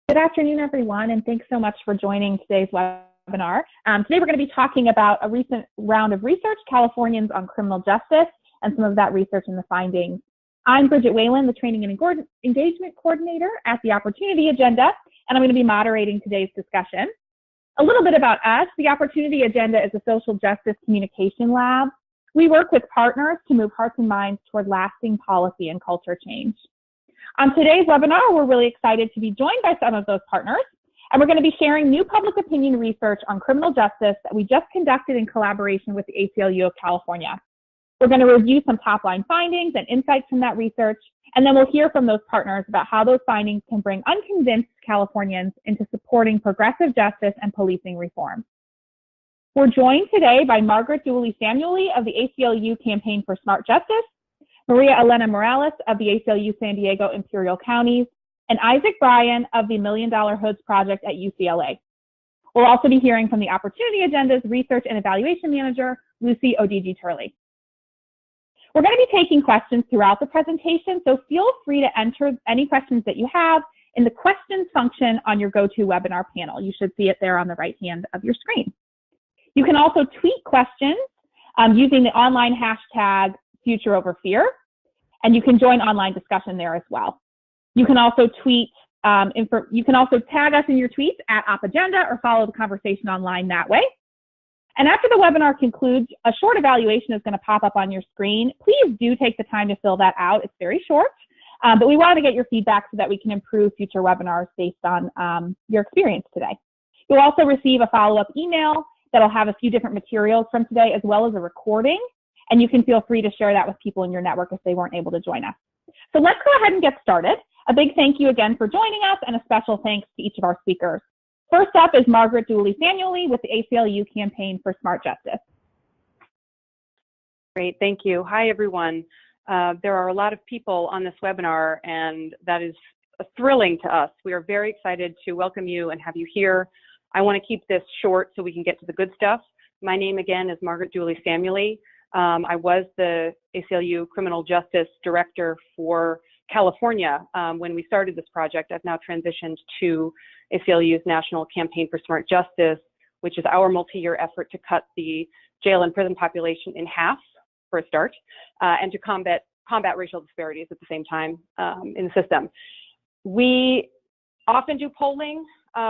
Good afternoon, everyone, and thanks so much for joining today's webinar. Today we're going to be talking about a recent round of research, Californians on criminal justice, and some of that research and the findings. I'm Bridget Whalen, the Training and Engagement Coordinator at the Opportunity Agenda, and I'm going to be moderating today's discussion. A little bit about us. The Opportunity Agenda is a social justice communication lab. We work with partners to move hearts and minds toward lasting policy and culture change. On today's webinar, we're really excited to be joined by some of those partners, and we're going to be sharing new public opinion research on criminal justice that we just conducted in collaboration with the ACLU of California. We're going to review some top-line findings and insights from that research, and then we'll hear from those partners about how those findings can bring unconvinced Californians into supporting progressive justice and policing reform. We're joined today by Margaret Dooley Samueli of the ACLU Campaign for Smart Justice, Maria Elena Morales of the ACLU San Diego Imperial Counties, and Isaac Bryan of the $1 Million Hoods Project at UCLA. We'll also be hearing from the Opportunity Agenda's Research and Evaluation Manager, Lucy Odigi-Turley. We're going to be taking questions throughout the presentation, so feel free to enter any questions that you have in the questions function on your GoToWebinar panel. You should see it there on the right hand of your screen. You can also tweet questions using the online hashtag Future Over Fear, and you can join online discussion there as well. You can also tweet, you can also tag us in your tweets at OpAgenda or follow the conversation online that way. And after the webinar concludes, a short evaluation is going to pop up on your screen. Please do take the time to fill that out. It's very short, but we want to get your feedback so that we can improve future webinars based on your experience today. You'll also receive a follow-up email that'll have a few different materials from today as well as a recording. And you can feel free to share that with people in your network if they weren't able to join us. So let's go ahead and get started. A big thank you again for joining us, and a special thanks to each of our speakers. First up is Margaret Dooley Samueli with the ACLU Campaign for Smart Justice. Great, thank you. Hi, everyone. There are a lot of people on this webinar, and that is thrilling to us. We are very excited to welcome you and have you here. I want to keep this short so we can get to the good stuff. My name, again, is Margaret Dooley Samueli. I was the ACLU Criminal Justice Director for California when we started this project. I've now transitioned to ACLU's National Campaign for Smart Justice, which is our multi-year effort to cut the jail and prison population in half, for a start, and to combat racial disparities at the same time in the system. We often do polling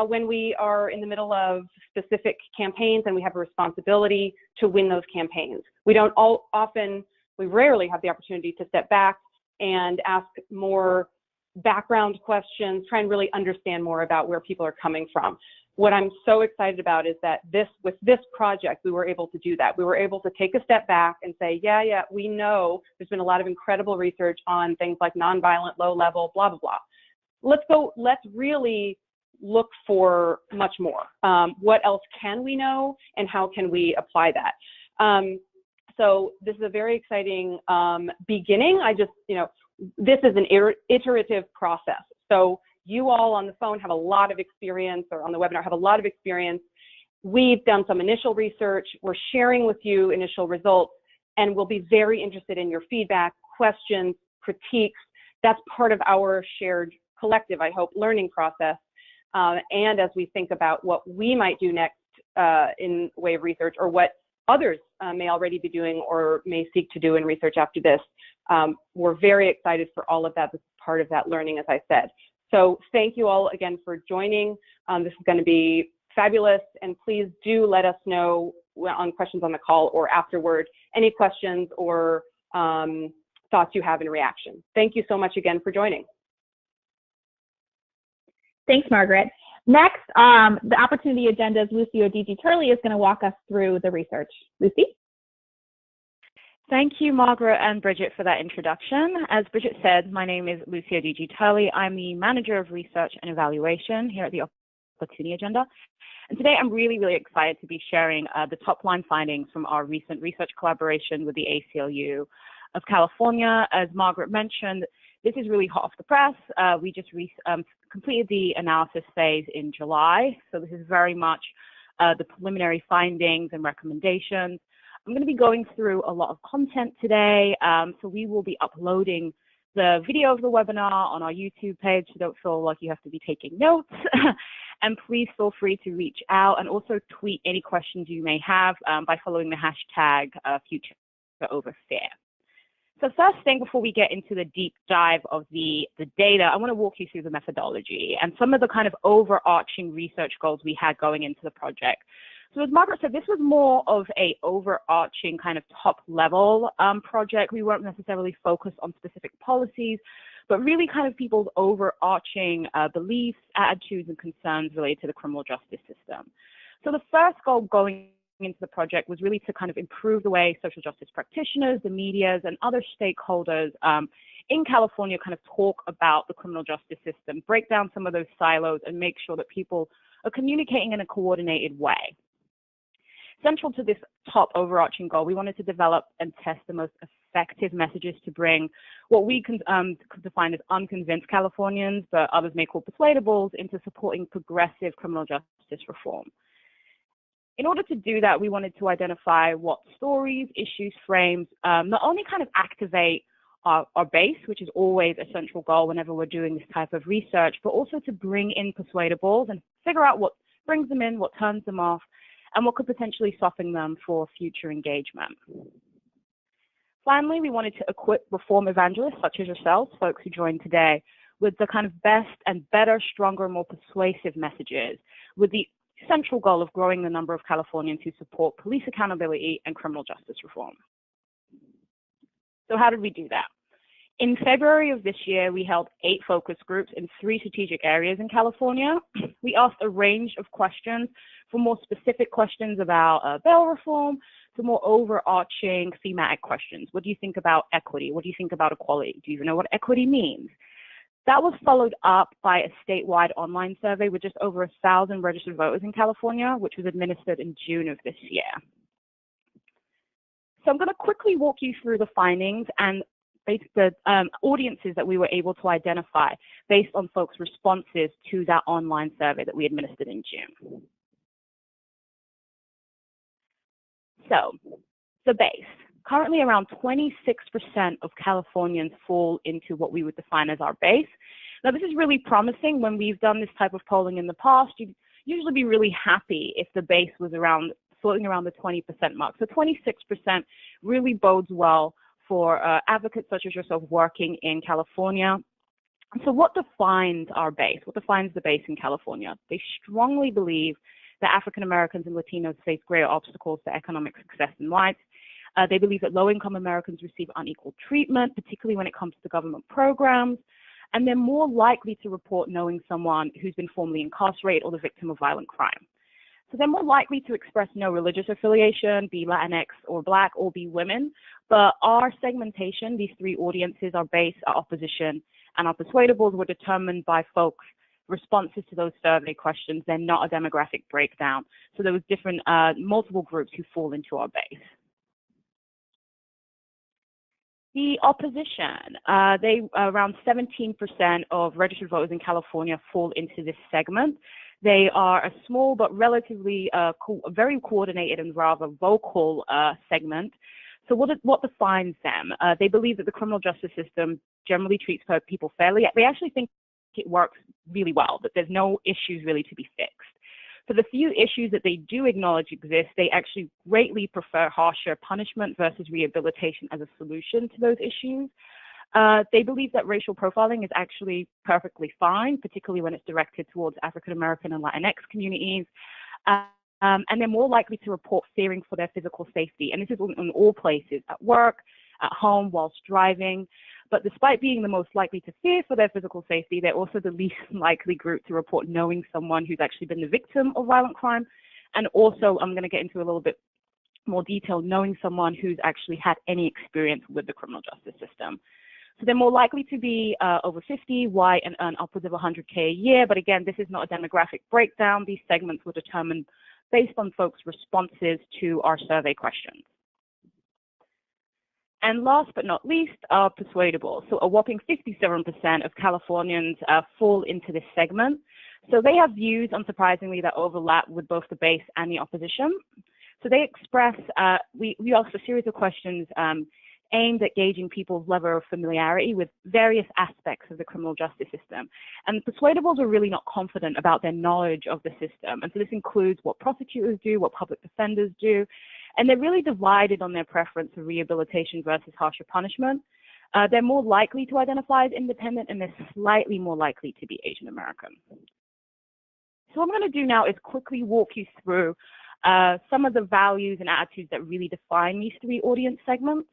when we are in the middle of specific campaigns and we have a responsibility to win those campaigns. We rarely have the opportunity to step back and ask more background questions, try and really understand more about where people are coming from. What I'm so excited about is that with this project, we were able to do that. We were able to take a step back and say, yeah, we know there's been a lot of incredible research on things like nonviolent, low level, blah, blah, blah. Let's really look for much more. What else can we know and how can we apply that? So this is a very exciting beginning. This is an iterative process. So you all on the phone have a lot of experience, or on the webinar have a lot of experience. We've done some initial research. We're sharing with you initial results, and we'll be very interested in your feedback, questions, critiques. That's part of our shared collective, I hope, learning process. And as we think about what we might do next in way of research, or what others may already be doing or may seek to do in research after this, we're very excited for all of that. This is part of that learning, as I said. So thank you all again for joining. This is going to be fabulous, and please do let us know on questions on the call or afterward any questions or thoughts you have in reaction. Thank you so much again for joining. Thanks, Margaret. Next, the Opportunity Agenda's Lucy Odigi-Turley is going to walk us through the research. Lucy? Thank you, Margaret and Bridget, for that introduction. As Bridget said, my name is Lucy Odigi-Turley. I'm the Manager of Research and Evaluation here at the Opportunity Agenda. And today I'm really, really excited to be sharing the top-line findings from our recent research collaboration with the ACLU of California. As Margaret mentioned, this is really hot off the press. We just completed the analysis phase in July. So this is very much the preliminary findings and recommendations. I'm going to be going through a lot of content today. So we will be uploading the video of the webinar on our YouTube page, so don't feel like you have to be taking notes. And please feel free to reach out and also tweet any questions you may have by following the hashtag #FutureOverFair. So first thing, before we get into the deep dive of the data, I want to walk you through the methodology and some of the kind of overarching research goals we had going into the project. So as Margaret said, this was more of a overarching kind of top level project. We weren't necessarily focused on specific policies, but really kind of people's overarching beliefs, attitudes, and concerns related to the criminal justice system. So the first goal going into the project was really to kind of improve the way social justice practitioners, the medias, and other stakeholders in California kind of talk about the criminal justice system, break down some of those silos, and make sure that people are communicating in a coordinated way. Central to this top overarching goal, we wanted to develop and test the most effective messages to bring what we can define as unconvinced Californians, but others may call persuadables, into supporting progressive criminal justice reform. In order to do that, we wanted to identify what stories, issues, frames, not only kind of activate our base, which is always a central goal whenever we're doing this type of research, but also to bring in persuadables and figure out what brings them in, what turns them off, and what could potentially soften them for future engagement. Finally, we wanted to equip reform evangelists such as yourselves, folks who joined today, with the kind of best and better, stronger, more persuasive messages, with the central goal of growing the number of Californians who support police accountability and criminal justice reform. So how did we do that? In February of this year, we held 8 focus groups in 3 strategic areas in California. We asked a range of questions, from more specific questions about bail reform to more overarching thematic questions. What do you think about equity? What do you think about equality? Do you even know what equity means? That was followed up by a statewide online survey with just over 1,000 registered voters in California, which was administered in June of this year. So I'm going to quickly walk you through the findings and the audiences that we were able to identify based on folks' responses to that online survey that we administered in June. So, the base. Currently, around 26% of Californians fall into what we would define as our base. Now, this is really promising. When we've done this type of polling in the past, you'd usually be really happy if the base was floating around the 20% mark. So 26% really bodes well for advocates such as yourself working in California. So what defines our base? What defines the base in California? They strongly believe that African Americans and Latinos face greater obstacles to economic success in life. They believe that low-income Americans receive unequal treatment, particularly when it comes to government programs, and they're more likely to report knowing someone who's been formerly incarcerated or the victim of violent crime. So they're more likely to express no religious affiliation, be Latinx or Black, or be women. But our segmentation, these 3 audiences, our base, our opposition, and our persuadables, were determined by folks' responses to those survey questions. They're not a demographic breakdown. So there was different, multiple groups who fall into our base. The opposition, around 17% of registered voters in California fall into this segment. They are a small but relatively very coordinated and rather vocal segment. So what defines them? They believe that the criminal justice system generally treats people fairly. They actually think it works really well, that there's no issues really to be fixed. For the few issues that they do acknowledge exist, they actually greatly prefer harsher punishment versus rehabilitation as a solution to those issues. They believe that racial profiling is actually perfectly fine, particularly when it's directed towards African American and Latinx communities. And they're more likely to report fearing for their physical safety. And this is in all places, at work, at home, whilst driving. But despite being the most likely to fear for their physical safety, they're also the least likely group to report knowing someone who's actually been the victim of violent crime. And also, I'm going to get into a little bit more detail, knowing someone who's actually had any experience with the criminal justice system. So they're more likely to be over 50, white, and earn upwards of $100K a year. But again, this is not a demographic breakdown. These segments were determined based on folks' responses to our survey questions. And last but not least, are persuadable. So a whopping 57% of Californians fall into this segment. So they have views, unsurprisingly, that overlap with both the base and the opposition. So they express, we asked a series of questions aimed at gauging people's level of familiarity with various aspects of the criminal justice system. And the persuadables are really not confident about their knowledge of the system. And so this includes what prosecutors do, what public defenders do, and they're really divided on their preference for rehabilitation versus harsher punishment. They're more likely to identify as independent, and they're slightly more likely to be Asian American. So what I'm going to do now is quickly walk you through some of the values and attitudes that really define these three audience segments.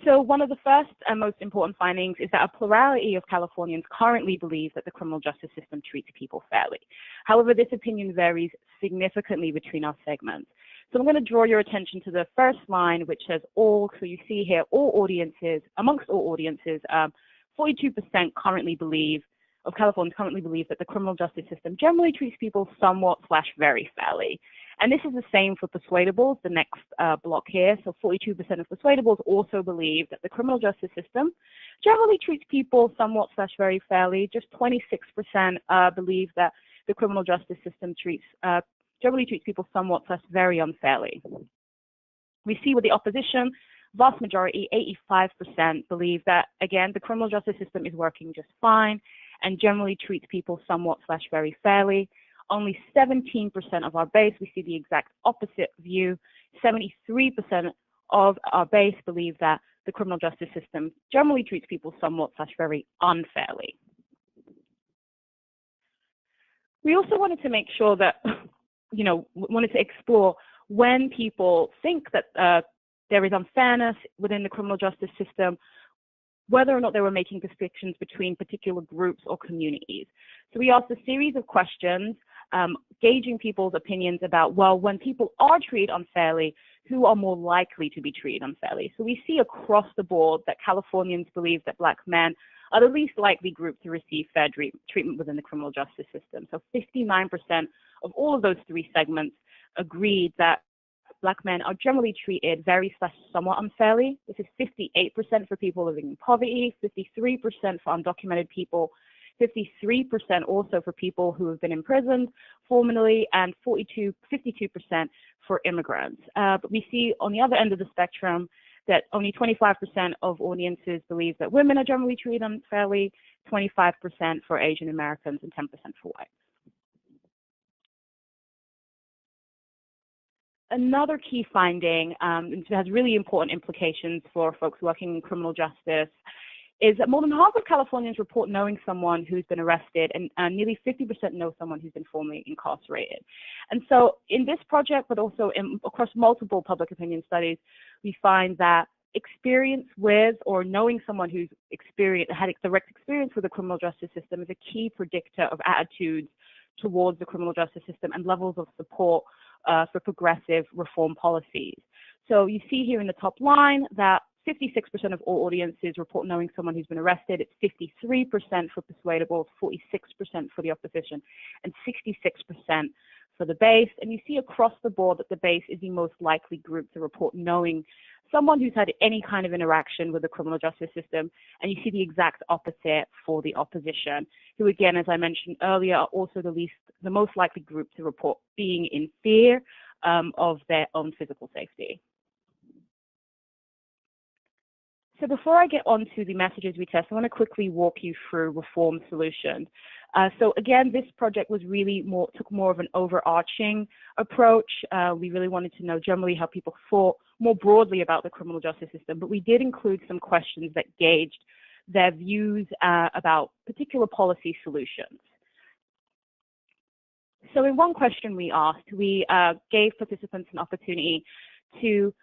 So one of the first and most important findings is that a plurality of Californians currently believe that the criminal justice system treats people fairly. However, this opinion varies significantly between our segments. So I'm going to draw your attention to the first line, which says all. So you see here, all audiences, amongst all audiences, 42% currently believe, of Californians currently believe that the criminal justice system generally treats people somewhat/very fairly. And this is the same for persuadables, the next block here. So 42% of persuadables also believe that the criminal justice system generally treats people somewhat/very fairly. Just 26% believe that the criminal justice system generally treats people somewhat/very unfairly. We see with the opposition, vast majority, 85%, believe that, again, the criminal justice system is working just fine and generally treats people somewhat/very fairly. Only 17% of our base, we see the exact opposite view. 73% of our base believe that the criminal justice system generally treats people somewhat/very unfairly. We also wanted to make sure that, wanted to explore when people think that there is unfairness within the criminal justice system, whether or not they were making distinctions between particular groups or communities. So we asked a series of questions, gauging people's opinions about, well, when people are treated unfairly, who are more likely to be treated unfairly? So we see across the board that Californians believe that Black men are the least likely group to receive fair treatment within the criminal justice system. So 59% of all of those three segments agreed that Black men are generally treated very/somewhat unfairly. This is 58% for people living in poverty, 53% for undocumented people, 53% also for people who have been imprisoned formerly, and 52% for immigrants. But we see on the other end of the spectrum that only 25% of audiences believe that women are generally treated unfairly, 25% for Asian Americans, and 10% for whites. Another key finding, which has really important implications for folks working in criminal justice, is that more than half of Californians report knowing someone who's been arrested, and nearly 50% know someone who's been formerly incarcerated. And so in this project, but also across multiple public opinion studies, we find that experience with or knowing someone who's had a direct experience with the criminal justice system is a key predictor of attitudes towards the criminal justice system and levels of support for progressive reform policies. So you see here in the top line that 56% of all audiences report knowing someone who's been arrested. It's 53% for persuadables, 46% for the opposition, and 66% for the base. And you see across the board that the base is the most likely group to report knowing someone who's had any kind of interaction with the criminal justice system. And you see the exact opposite for the opposition, who, again, as I mentioned earlier, are also the most likely group to report being in fear of their own physical safety. So before I get on to the messages we test, I want to quickly walk you through reform solutions. So again, this project was really took more of an overarching approach. We really wanted to know generally how people thought more broadly about the criminal justice system, but we did include some questions that gauged their views about particular policy solutions. So in one question we asked, we gave participants an opportunity to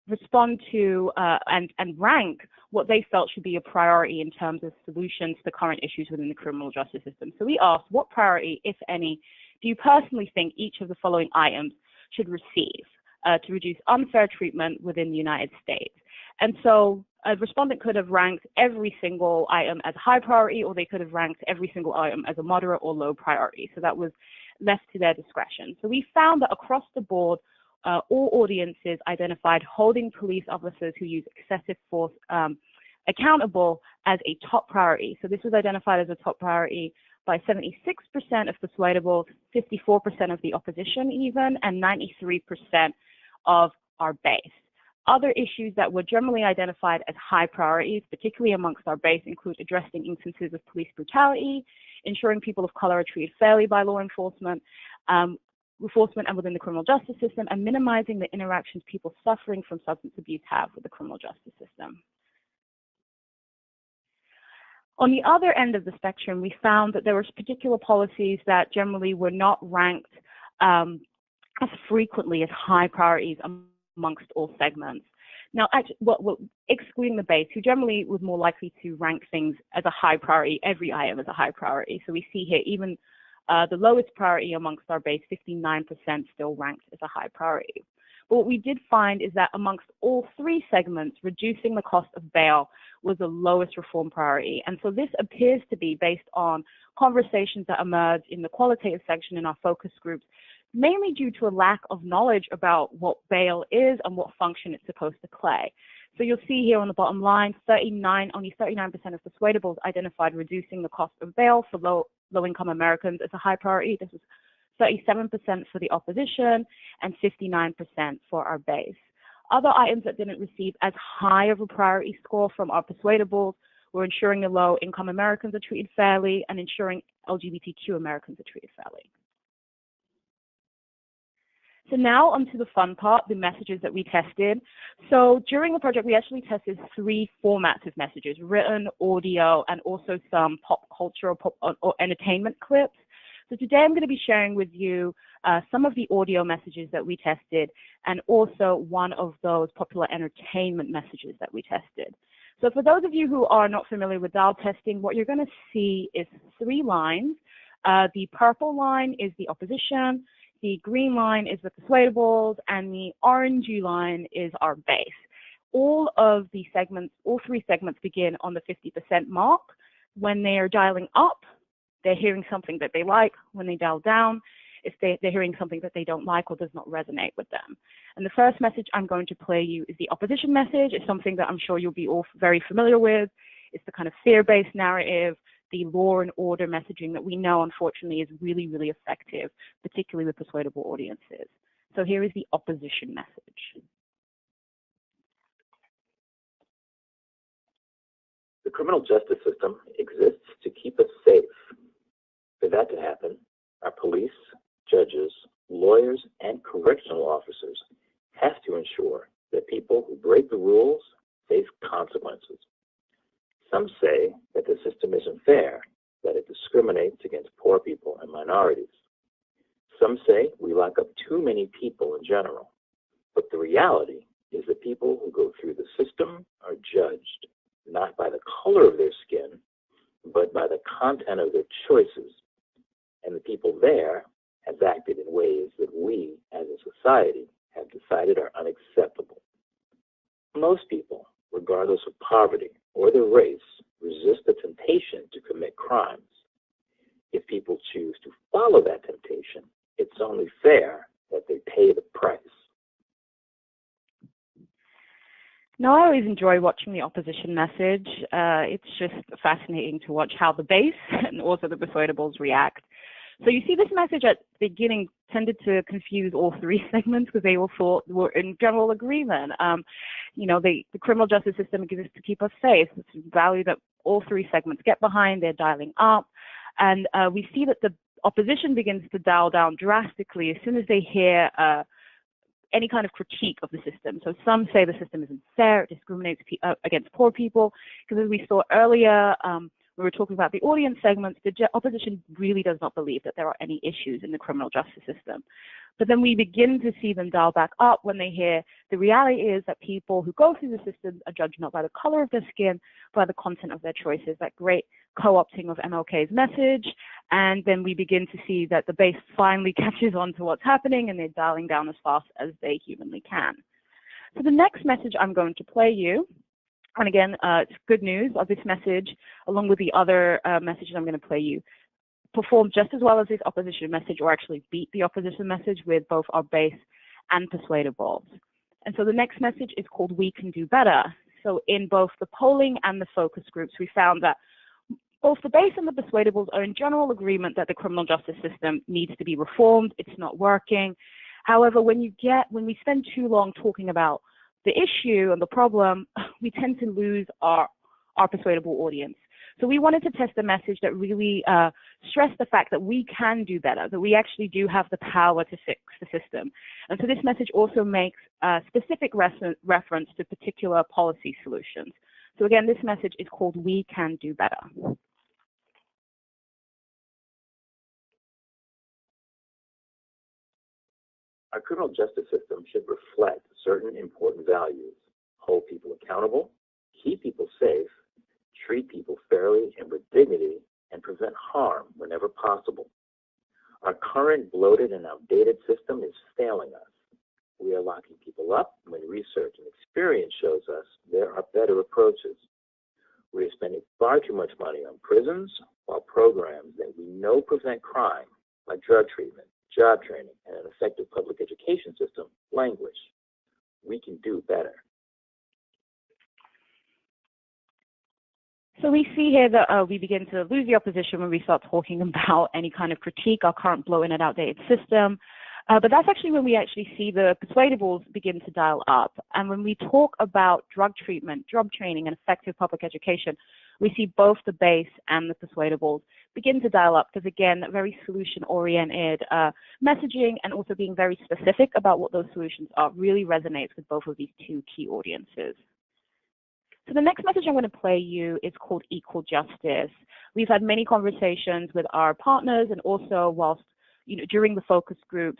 respond to and rank what they felt should be a priority in terms of solutions to current issues within the criminal justice system. So we asked, what priority, if any, do you personally think each of the following items should receive to reduce unfair treatment within the United States? And so a respondent could have ranked every single item as a high priority, or they could have ranked every single item as a moderate or low priority. So that was left to their discretion. So we found that across the board, all audiences identified holding police officers who use excessive force accountable as a top priority. So this was identified as a top priority by 76% of persuadables, 54% of the opposition even, and 93% of our base. other issues that were generally identified as high priorities, particularly amongst our base, include addressing instances of police brutality, ensuring people of color are treated fairly by law enforcement, enforcement and within the criminal justice system, and minimizing the interactions people suffering from substance abuse have with the criminal justice system. On the other end of the spectrum, we found that there were particular policies that generally were not ranked as frequently as high priorities amongst all segments. Now, actually, excluding the base, who generally was more likely to rank things as a high priority, every item as a high priority. So we see here even the lowest priority amongst our base, 59% still ranked as a high priority. But what we did find is that amongst all three segments, reducing the cost of bail was the lowest reform priority. And so this appears to be based on conversations that emerged in the qualitative section in our focus groups, mainly due to a lack of knowledge about what bail is and what function it's supposed to play. So you'll see here on the bottom line, only 39% of persuadables identified reducing the cost of bail for low-income Americans as a high priority. This was 37% for the opposition and 59% for our base. Other items that didn't receive as high of a priority score from our persuadables were ensuring the low-income Americans are treated fairly and ensuring LGBTQ Americans are treated fairly. So now onto the fun part, the messages that we tested. So during the project, we actually tested 3 formats of messages: written, audio, and also some pop culture or entertainment clips. So today I'm going to be sharing with you some of the audio messages that we tested and also one of those popular entertainment messages that we tested. So for those of you who are not familiar with dial testing, what you're going to see is 3 lines. The purple line is the opposition, the green line is the persuadables, and the orangey line is our base. All 3 segments begin on the 50% mark. When they are dialing up, they're hearing something that they like. When they dial down, if they're hearing something that they don't like or does not resonate with them. And the first message I'm going to play you is the opposition message. It's something that I'm sure you'll be all very familiar with. It's the kind of fear-based narrative, the law and order messaging that we know, unfortunately, is really, really effective, particularly with persuadable audiences. So here is the opposition message. The criminal justice system exists to keep us safe. For that to happen, our police, judges, lawyers, and correctional officers have to ensure that people who break the rules face consequences. Some say that the system isn't fair, that it discriminates against poor people and minorities. Some say we lock up too many people in general. But the reality is that people who go through the system are judged not by the color of their skin, but by the content of their choices. And the people there have acted in ways that we, as a society, have decided are unacceptable. Most people, regardless of poverty or their race, resist the temptation to commit crimes. If people choose to follow that temptation, it's only fair that they pay the price. Now, I always enjoy watching the opposition message. It's just fascinating to watch how the base and also the persuadables react. So you see this message at the beginning tended to confuse all 3 segments because they all thought were in general agreement. The criminal justice system exists to keep us safe. It's a value that all 3 segments get behind. They're dialing up. And we see that the opposition begins to dial down drastically as soon as they hear any kind of critique of the system. So some say the system isn't fair, it discriminates against poor people, because as we saw earlier, we were talking about the audience segments, the opposition really does not believe that there are any issues in the criminal justice system. But then we begin to see them dial back up when they hear the reality is that people who go through the system are judged not by the color of their skin, but by the content of their choices, that great co-opting of MLK's message. And then we begin to see that the base finally catches on to what's happening and they're dialing down as fast as they humanly can. So the next message I'm going to play you, and again, it's good news of this message, along with the other messages I'm going to play you, perform just as well as this opposition message, or actually beat the opposition message with both our base and persuadables. And so the next message is called We Can Do Better. So in both the polling and the focus groups, we found that both the base and the persuadables are in general agreement that the criminal justice system needs to be reformed. It's not working. However, when we spend too long talking about the issue and the problem, we tend to lose our persuadable audience. So we wanted to test a message that really stressed the fact that we can do better, that we actually do have the power to fix the system. And so this message also makes specific reference to particular policy solutions. So again, this message is called We Can Do Better. Our criminal justice system should reflect certain important values: hold people accountable, keep people safe, treat people fairly and with dignity, and prevent harm whenever possible. Our current bloated and outdated system is failing us. We are locking people up when research and experience shows us there are better approaches. We are spending far too much money on prisons while programs that we know prevent crime, like drug treatment, job training, and an effective public education system, languish. We can do better. So we see here that we begin to lose the opposition when we start talking about any kind of critique, our current bloated and outdated system. But that's actually when we actually see the persuadables begin to dial up. And when we talk about drug treatment, job training, and effective public education, we see both the base and the persuadables begin to dial up because, again, very solution-oriented messaging and also being very specific about what those solutions are really resonates with both of these two key audiences. So the next message I'm going to play you is called Equal Justice. We've had many conversations with our partners and also whilst, during the focus groups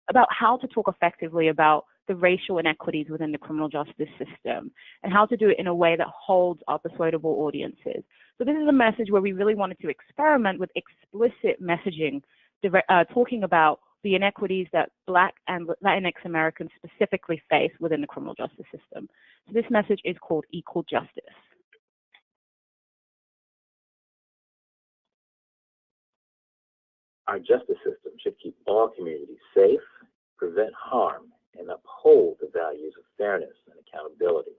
about how to talk effectively about the racial inequities within the criminal justice system and how to do it in a way that holds our persuadable audiences. So this is a message where we really wanted to experiment with explicit messaging, talking about the inequities that Black and Latinx Americans specifically face within the criminal justice system. So this message is called Equal Justice. Our justice system should keep all communities safe, prevent harm, and uphold the values of fairness and accountability.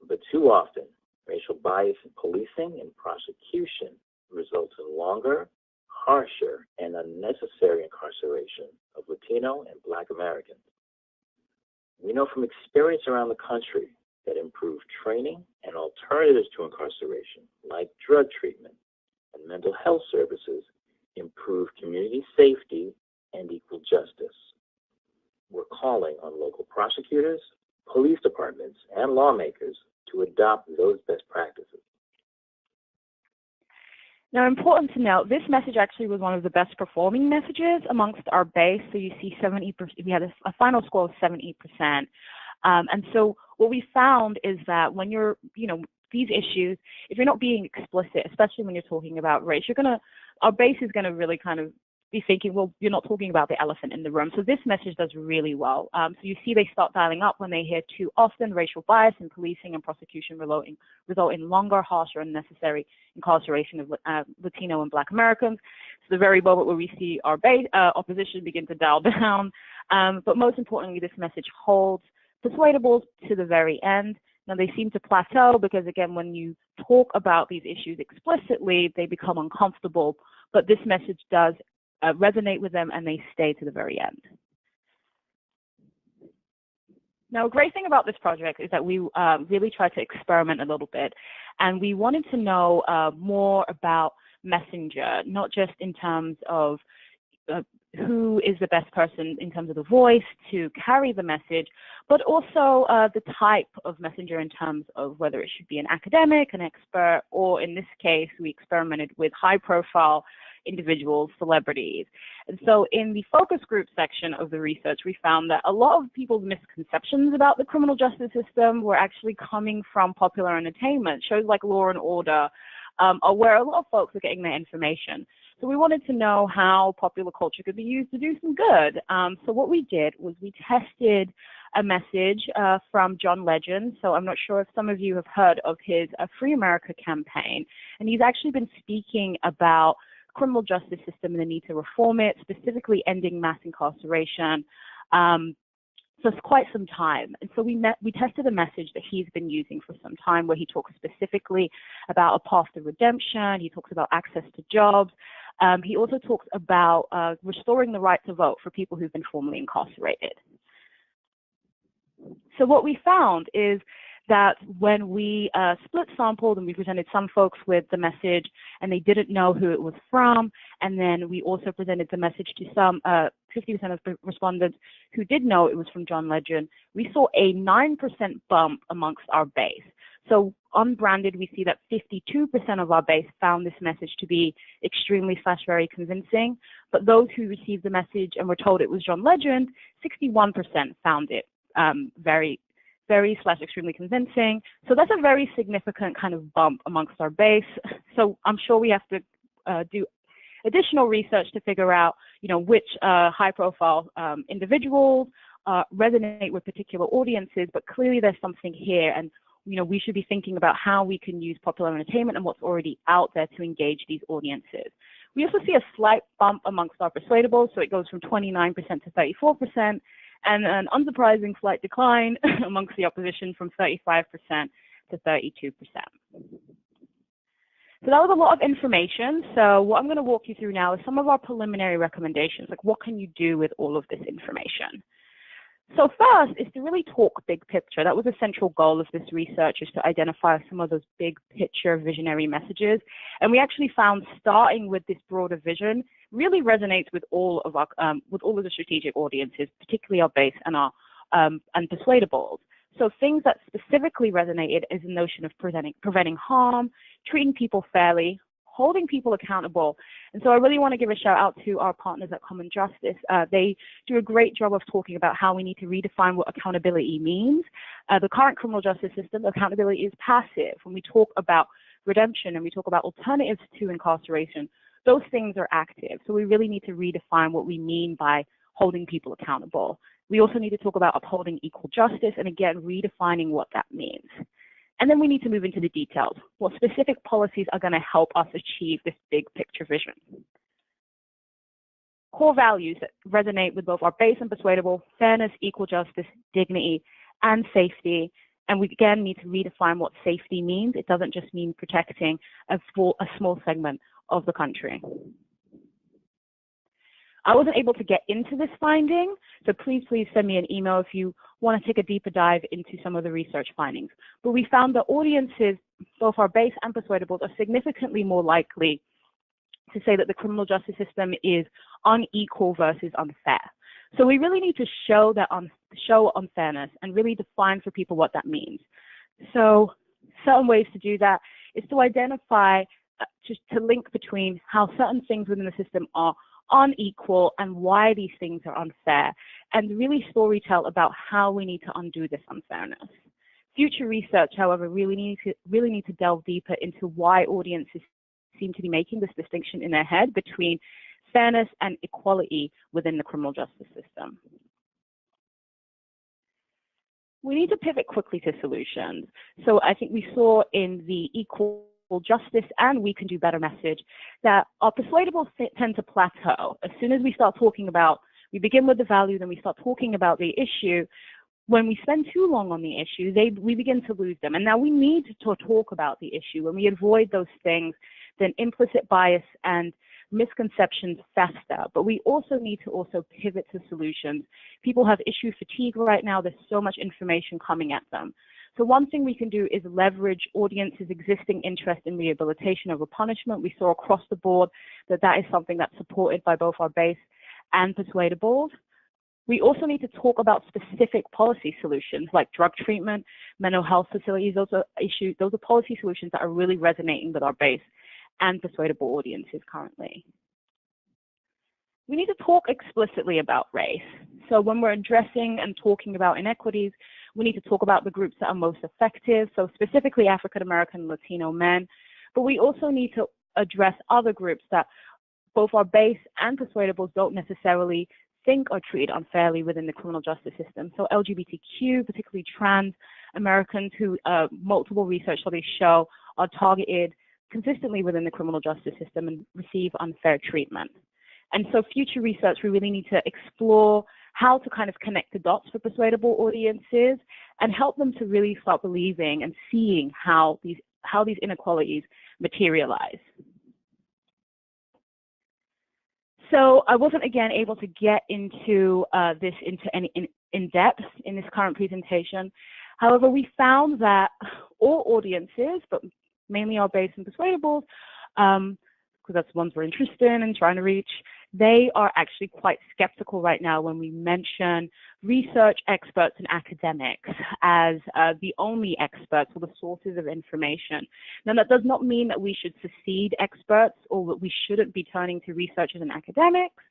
But too often, racial bias in policing and prosecution results in longer, harsher, and unnecessary incarceration of Latino and Black Americans. We know from experience around the country that improved training and alternatives to incarceration, like drug treatment and mental health services, improve community safety and equal justice. We're calling on local prosecutors, police departments, and lawmakers to adopt those best practices. Now, important to note, this message actually was one of the best performing messages amongst our base. So you see 70%, we had a final score of 70%. And so what we found is that when you're, these issues, if you're not being explicit, especially when you're talking about race, our base is going to really kind of be thinking, well, you're not talking about the elephant in the room. So this message does really well. So you see they start dialing up when they hear too often racial bias in policing and prosecution result in longer, harsher, and unnecessary incarceration of Latino and Black Americans. It's the very moment where we see our base, opposition begin to dial down. But most importantly, this message holds persuadables to the very end. Now, they seem to plateau because, again, when you talk about these issues explicitly, they become uncomfortable. But this message does resonate with them, and they stay to the very end. Now, a great thing about this project is that we really tried to experiment a little bit, and we wanted to know more about messenger, not just in terms of who is the best person in terms of the voice to carry the message, but also the type of messenger in terms of whether it should be an academic, an expert, or in this case, we experimented with high-profile individuals, celebrities. And so in the focus group section of the research, we found that a lot of people's misconceptions about the criminal justice system were actually coming from popular entertainment. Shows like Law and Order are where a lot of folks are getting their information. So we wanted to know how popular culture could be used to do some good. So what we did was we tested a message from John Legend. So I'm not sure if some of you have heard of his Free America campaign. And he's actually been speaking about criminal justice system and the need to reform it, specifically ending mass incarceration, for quite some time. And so we tested a message that he's been using for some time where he talks specifically about a path to redemption. He talks about access to jobs. He also talks about restoring the right to vote for people who've been formerly incarcerated. So what we found is that when we split sampled and we presented some folks with the message and they didn't know who it was from, and then we also presented the message to some 50% of respondents who did know it was from John Legend, we saw a 9% bump amongst our base. So unbranded, we see that 52% of our base found this message to be extremely/very convincing, but those who received the message and were told it was John Legend, 61% found it very/extremely convincing. So that's a very significant kind of bump amongst our base. So I'm sure we have to do additional research to figure out, which high-profile individuals resonate with particular audiences, but clearly there's something here, and we should be thinking about how we can use popular entertainment and what's already out there to engage these audiences. We also see a slight bump amongst our persuadables, so it goes from 29% to 34%, and an unsurprising slight decline amongst the opposition from 35% to 32%. So that was a lot of information. So what I'm going to walk you through now is some of our preliminary recommendations, like what can you do with all of this information? So first is to really talk big picture. That was a central goal of this research, is to identify some of those big picture visionary messages. And we actually found starting with this broader vision really resonates with all of the strategic audiences, particularly our base and our and persuadables. So things that specifically resonated is the notion of preventing harm, treating people fairly, holding people accountable. And so I really want to give a shout out to our partners at Common Justice. They do a great job of talking about how we need to redefine what accountability means. The current criminal justice system, accountability is passive. When we talk about redemption and we talk about alternatives to incarceration, those things are active. So we really need to redefine what we mean by holding people accountable. We also need to talk about upholding equal justice and, again, redefining what that means. And then we need to move into the details. What specific policies are going to help us achieve this big picture vision? Core values that resonate with both our base and persuadable: fairness, equal justice, dignity, and safety. And we, again, need to redefine what safety means. It doesn't just mean protecting a small segment of the country. I wasn't able to get into this finding, so please send me an email if you want to take a deeper dive into some of the research findings. But we found that audiences, both our base and persuadables, are significantly more likely to say that the criminal justice system is unequal versus unfair. So we really need to show unfairness and really define for people what that means. So certain ways to do that is to identify, to link between how certain things within the system are unequal and why these things are unfair, and really storytell about how we need to undo this unfairness. Future research, however, really need to delve deeper into why audiences seem to be making this distinction in their head between fairness and equality within the criminal justice system. We need to pivot quickly to solutions. So I think we saw in the equal justice and we can do better message that our persuadables tend to plateau. As soon as we start talking about, we begin with the value, then we start talking about the issue. When we spend too long on the issue, we begin to lose them. And now we need to talk about the issue. When we avoid those things, then implicit bias and misconceptions fester. But we also need to pivot to solutions. People have issue fatigue right now. There's so much information coming at them. So one thing we can do is leverage audiences' existing interest in rehabilitation over punishment. We saw across the board that is something that's supported by both our base and persuadables. We also need to talk about specific policy solutions like drug treatment, mental health facilities. Those are policy solutions that are really resonating with our base and persuadable audiences currently. We need to talk explicitly about race. So when we're addressing and talking about inequities, we need to talk about the groups that are most effective, so specifically African American and Latino men. But we also need to address other groups that both our base and persuadables don't necessarily think are treated unfairly within the criminal justice system. So LGBTQ, particularly trans Americans, who multiple research studies show are targeted consistently within the criminal justice system and receive unfair treatment. And so future research, we really need to explore how to kind of connect the dots for persuadable audiences and help them to really start believing and seeing how these inequalities materialize. So I wasn't, again, able to get into this any in depth in this current presentation. However, we found that all audiences, but mainly our base and persuadables, because that's the ones we're interested in and trying to reach, they are actually quite skeptical right now when we mention research experts and academics as the only experts or the sources of information. Now, that does not mean that we should secede experts or that we shouldn't be turning to researchers and academics,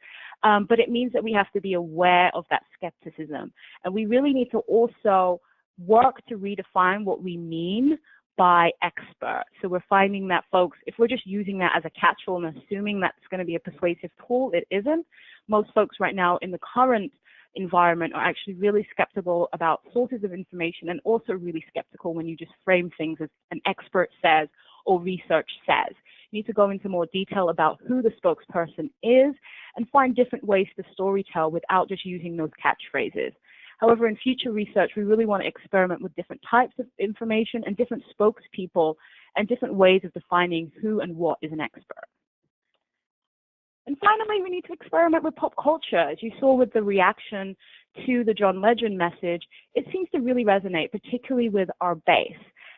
but it means that we have to be aware of that skepticism. And we really need to also work to redefine what we mean by expert. So we're finding that folks, if we're just using that as a catch-all and assuming that's going to be a persuasive tool, it isn't. Most folks right now in the current environment are actually really skeptical about sources of information, and also really skeptical when you just frame things as an expert says or research says. You need to go into more detail about who the spokesperson is and find different ways to storytell without just using those catchphrases. However, in future research, we really want to experiment with different types of information and different spokespeople and different ways of defining who and what is an expert. And finally, we need to experiment with pop culture. As you saw with the reaction to the John Legend message, it seems to really resonate, particularly with our base.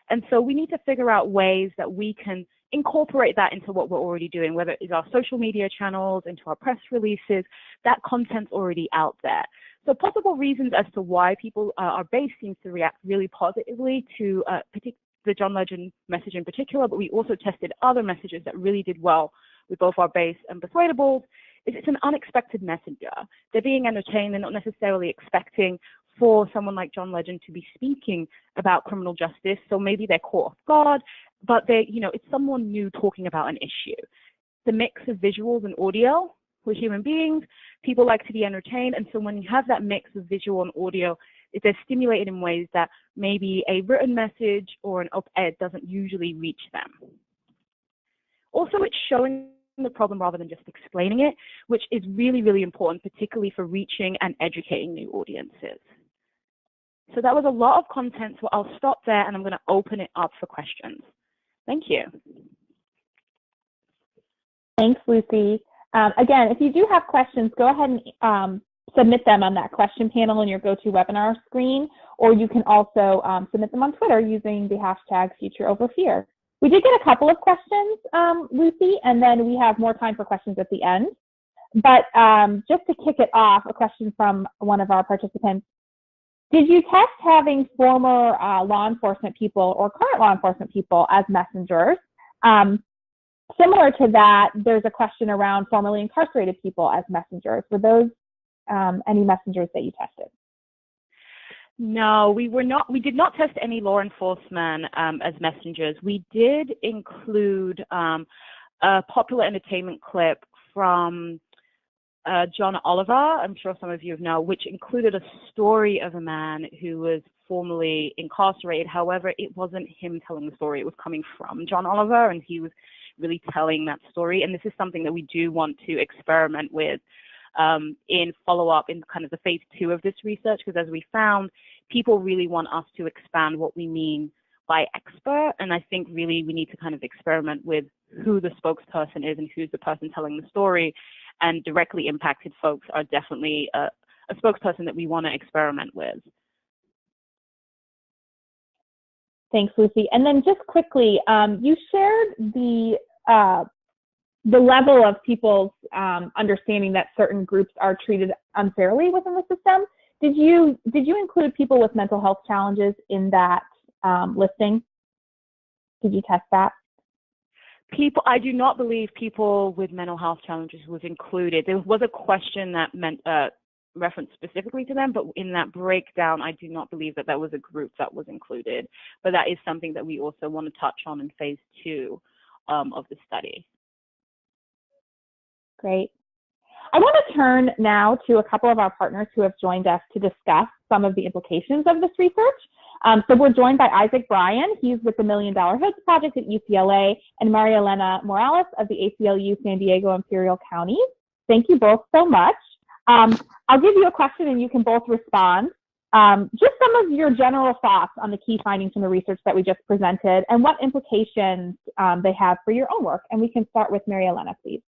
And so we need to figure out ways that we can incorporate that into what we're already doing, whether it's our social media channels, into our press releases. That content's already out there. So possible reasons as to why people, our base seems to react really positively to the John Legend message in particular, but we also tested other messages that really did well with both our base and persuadables, is it's an unexpected messenger. They're being entertained. They're not necessarily expecting for someone like John Legend to be speaking about criminal justice, so maybe they're caught off guard, but they, it's someone new talking about an issue. The mix of visuals and audio, we're human beings, people like to be entertained, and so when you have that mix of visual and audio, they're stimulated in ways that maybe a written message or an op-ed doesn't usually reach them. Also, it's showing the problem rather than just explaining it, which is really, really important, particularly for reaching and educating new audiences. So that was a lot of content, so I'll stop there and I'm going to open it up for questions. Thank you. Thanks, Lucy. Again, if you do have questions, go ahead and submit them on that question panel in your GoToWebinar screen, or you can also submit them on Twitter using the hashtag #FutureOverFear. We did get a couple of questions, Lucy, and then we have more time for questions at the end. But just to kick it off, a question from one of our participants. Did you test having former law enforcement people or current law enforcement people as messengers? Similar to that, there's a question around formerly incarcerated people as messengers. Were those any messengers that you tested? No, we did not test any law enforcement as messengers. We did include a popular entertainment clip from John Oliver, I'm sure some of you know, which included a story of a man who was formerly incarcerated. However, it wasn't him telling the story. It was coming from John Oliver, and he was really telling that story. And this is something that we do want to experiment with in follow-up in kind of the phase 2 of this research, because as we found, people really want us to expand what we mean by expert. And I think really we need to kind of experiment with who the spokesperson is and who's the person telling the story. And directly impacted folks are definitely a spokesperson that we want to experiment with. Thanks, Lucy. And then just quickly, you shared the level of people's understanding that certain groups are treated unfairly within the system. Did you include people with mental health challenges in that listing? Did you test that? I do not believe people with mental health challenges was included. There was a question that meant reference specifically to them, but in that breakdown, I do not believe that was a group that was included. But that is something that we also want to touch on in phase 2 of the study. Great. I want to turn now to a couple of our partners who have joined us to discuss some of the implications of this research. So we're joined by Isaac Bryan. He's with the $1 Million Hoods Project at UCLA, and Maria Elena Morales of the ACLU San Diego Imperial County. Thank you both so much. I'll give you a question and you can both respond. Just some of your general thoughts on the key findings from the research that we just presented and what implications they have for your own work. And we can start with Maria Elena, please.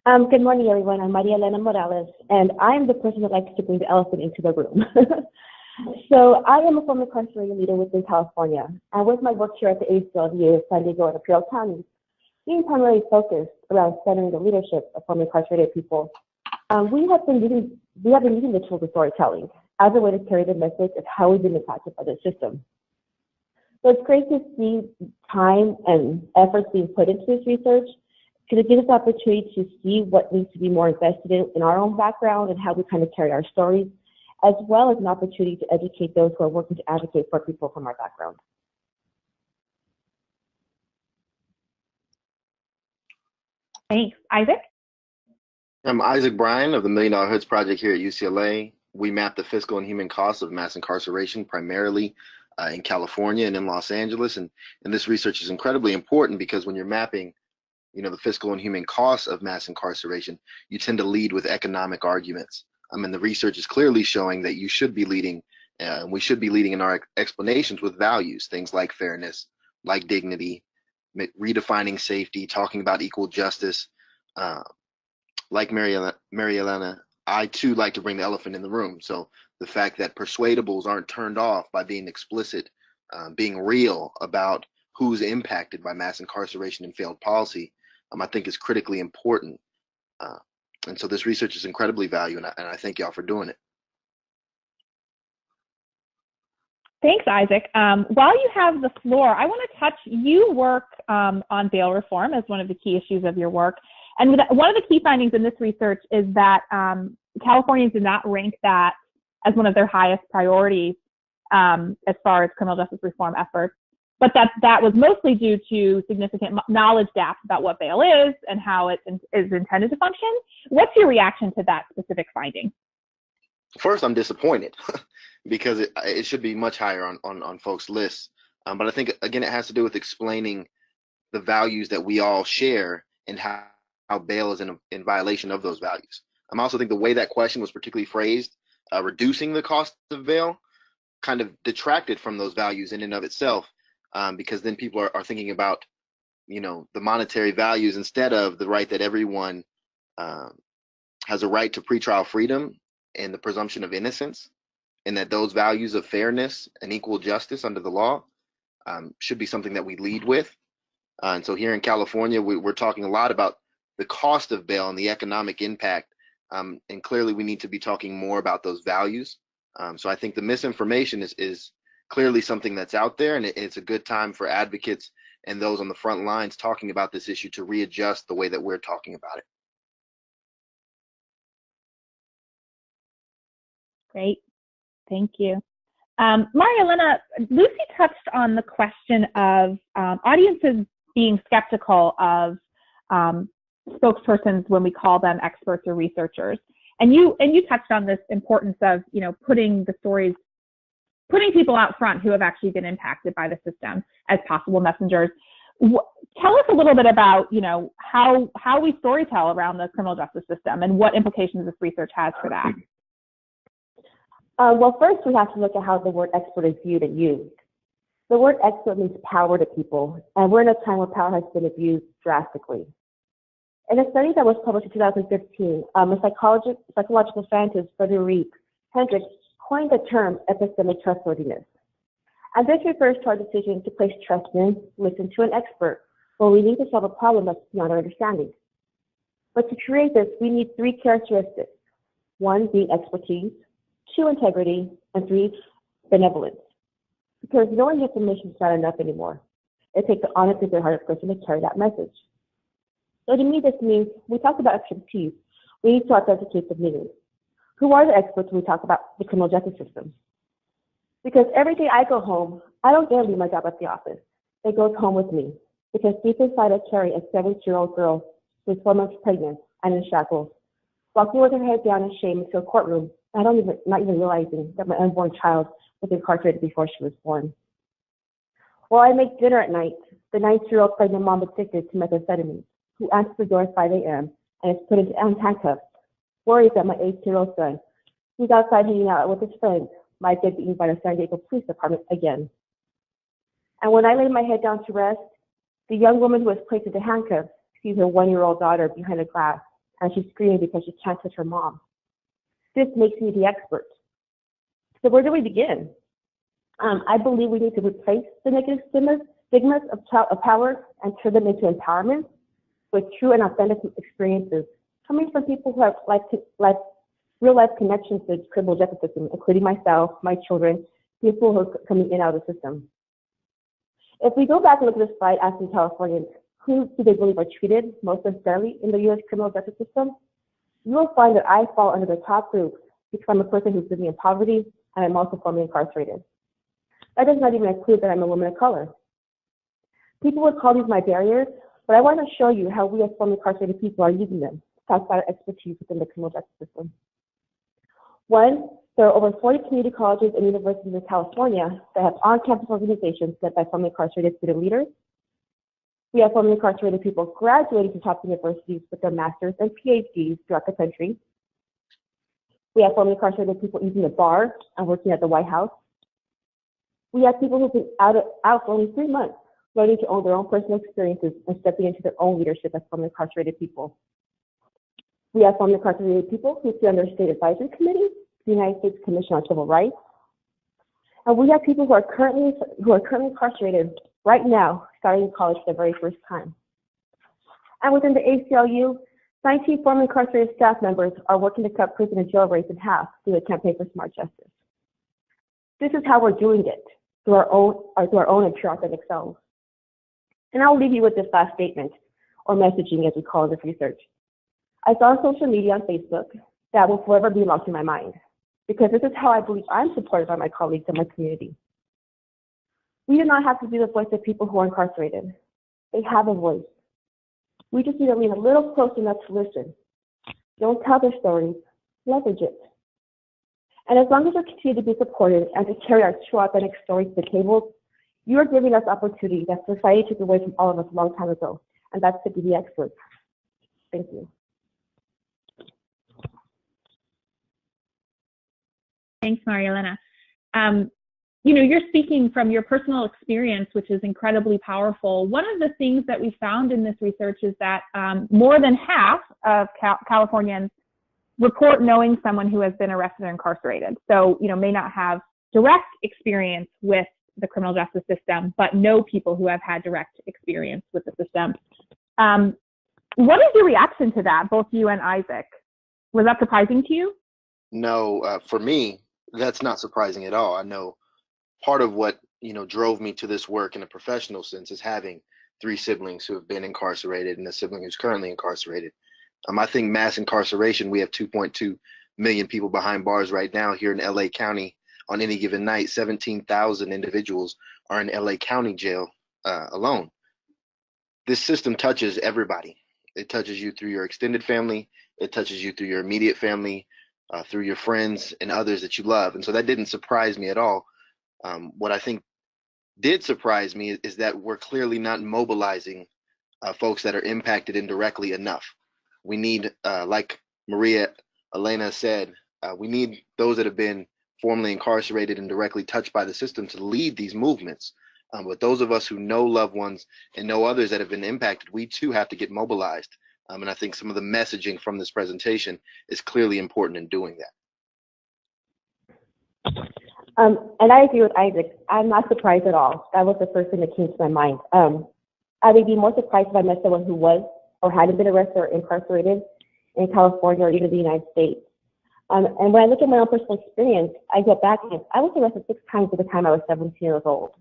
Good morning, everyone. I'm Maria Elena Morales, and I'm the person that likes to bring the elephant into the room. So I am a former incarcerated leader within California, and with my work here at the ACLU of San Diego and Imperial Counties, being primarily focused around centering the leadership of former incarcerated people, we have been using the tools of storytelling as a way to carry the message of how we've been impacted by the system. So it's great to see time and efforts being put into this research, because it gives us the opportunity to see what needs to be more invested in our own background and how we kind of carry our stories, as well as an opportunity to educate those who are working to advocate for people from our background. Thanks. Isaac? I'm Isaac Bryan of the $1 Million Hoods Project here at UCLA. We map the fiscal and human costs of mass incarceration primarily in California and in Los Angeles. And this research is incredibly important because when you're mapping the fiscal and human costs of mass incarceration, you tend to lead with economic arguments. And the research is clearly showing that you should be leading, we should be leading in our explanations with values, things like fairness, like dignity, redefining safety, talking about equal justice. Like Mary Elena, I too like to bring the elephant in the room. So the fact that persuadables aren't turned off by being explicit, being real about who's impacted by mass incarceration and failed policy, I think is critically important. And so this research is incredibly valuable, and I thank y'all for doing it. Thanks, Isaac. While you have the floor, I want to touch, you work on bail reform as one of the key issues of your work. And one of the key findings in this research is that Californians did not rank that as one of their highest priorities as far as criminal justice reform efforts, but that was mostly due to significant knowledge gaps about what bail is and how it is intended to function. What's your reaction to that specific finding? First, I'm disappointed because it should be much higher on folks' lists. But I think, again, it has to do with explaining the values that we all share and how bail is in violation of those values. I also think the way that question was particularly phrased, reducing the cost of bail, kind of detracted from those values in and of itself, because then people are thinking about, the monetary values instead of the right that everyone has a right to pretrial freedom and the presumption of innocence, and that those values of fairness and equal justice under the law should be something that we lead with. And so here in California, we're talking a lot about the cost of bail and the economic impact. And clearly we need to be talking more about those values. So I think the misinformation is clearly something that's out there, and it's a good time for advocates and those on the front lines talking about this issue to readjust the way that we're talking about it. Great, thank you. Maria Elena, Lucy touched on the question of audiences being skeptical of spokespersons when we call them experts or researchers. And you touched on this importance of, putting people out front who have actually been impacted by the system as possible messengers. Tell us a little bit about, how we storytell around the criminal justice system and what implications this research has for that. Well, first we have to look at how the word expert is viewed and used. The word expert means power to people, and we're in a time where power has been abused drastically. In a study that was published in 2015, a psychological scientist, Frederick Hendricks, coined the term epistemic trustworthiness. And this refers to our decision to place trust in, listen to an expert, when we need to solve a problem that's beyond our understanding. But to create this, we need three characteristics. One being expertise, two, integrity, and three, benevolence. Because knowing information is not enough anymore. It takes an honest and good-hearted person to carry that message. So to me, this means we talk about expertise. We need to authenticate the meaning. Who are the experts when we talk about the criminal justice system? Because every day I go home, I don't get to leave my job at the office. It goes home with me. Because deep inside I carry a 17-year-old girl who is 4 months pregnant and in shackles, walking with her head down in shame into a courtroom, not even realizing that my unborn child was incarcerated before she was born. While I make dinner at night, the 9-year-old pregnant mom addicted to methamphetamine, who answers the door at 5 a.m. and is put into handcuffs, worries that my 8-year-old son, who's outside hanging out with his friends, might get beaten by the San Diego Police Department again. And when I lay my head down to rest, the young woman who was placed into handcuffs sees her 1-year-old daughter behind a glass, and she's screaming because she can't touch her mom. This makes me the expert. So where do we begin? I believe we need to replace the negative stigmas of power and turn them into empowerment with true and authentic experiences coming from people who have real-life connections to the criminal justice system, including myself, my children, people who are coming in and out of the system. If we go back and look at this slide asking Californians who do they believe are treated most unfairly in the U.S. criminal justice system, you will find that I fall under the top group because I'm a person who's living in poverty and I'm also formerly incarcerated. That does not even include that I'm a woman of color. People would call these my barriers, but I want to show you how we as formerly incarcerated people are using them to talk about our expertise within the criminal justice system. One, there are over 40 community colleges and universities in California that have on-campus organizations led by formerly incarcerated student leaders. We have formerly incarcerated people graduating from top universities with their masters and PhDs throughout the country. We have formerly incarcerated people using the bar and working at the White House. We have people who've been out for only 3 months, learning to own their own personal experiences and stepping into their own leadership as formerly incarcerated people. We have formerly incarcerated people who sit on their state advisory committee, the United States Commission on Civil Rights. And we have people who are currently incarcerated right now, starting college for the very first time. And within the ACLU, 19 formerly incarcerated staff members are working to cut prison and jail rates in half through the Campaign for Smart Justice. This is how we're doing it, through our own and pure authentic selves. And I'll leave you with this last statement, or messaging as we call it in research. I saw on social media on Facebook that will forever be locked in my mind, because this is how I believe I'm supported by my colleagues and my community. We do not have to be the voice of people who are incarcerated. They have a voice. We just need to lean a little close enough to listen. Don't tell their stories, leverage it. And as long as we continue to be supported and to carry our true authentic stories to the table, you are giving us opportunity that society took away from all of us a long time ago, and that's to be the experts. Thank you. Thanks, Marielena. You know, you're speaking from your personal experience, which is incredibly powerful. One of the things that we found in this research is that more than half of Californians report knowing someone who has been arrested or incarcerated. So, you know, may not have direct experience with the criminal justice system, but know people who have had direct experience with the system. What is your reaction to that, both you and Isaac? Was that surprising to you? No, for me, that's not surprising at all. I know part of what, you know, drove me to this work in a professional sense is having 3 siblings who have been incarcerated and a sibling who's currently incarcerated. I think mass incarceration, we have 2.2 million people behind bars right now here in LA County. On any given night, 17,000 individuals are in LA County jail alone. This system touches everybody. It touches you through your extended family. It touches you through your immediate family, through your friends and others that you love. And so that didn't surprise me at all. What I think did surprise me is that we're clearly not mobilizing folks that are impacted indirectly enough. We need, like Maria Elena said, we need those that have been formerly incarcerated and directly touched by the system to lead these movements. But those of us who know loved ones and know others that have been impacted, we too have to get mobilized. And I think some of the messaging from this presentation is clearly important in doing that. And I agree with Isaac. I'm not surprised at all. That was the first thing that came to my mind. I would be more surprised if I met someone who was or hadn't been arrested or incarcerated in California or even the United States. And when I look at my own personal experience, I go back and I was arrested 6 times at the time I was 17 years old.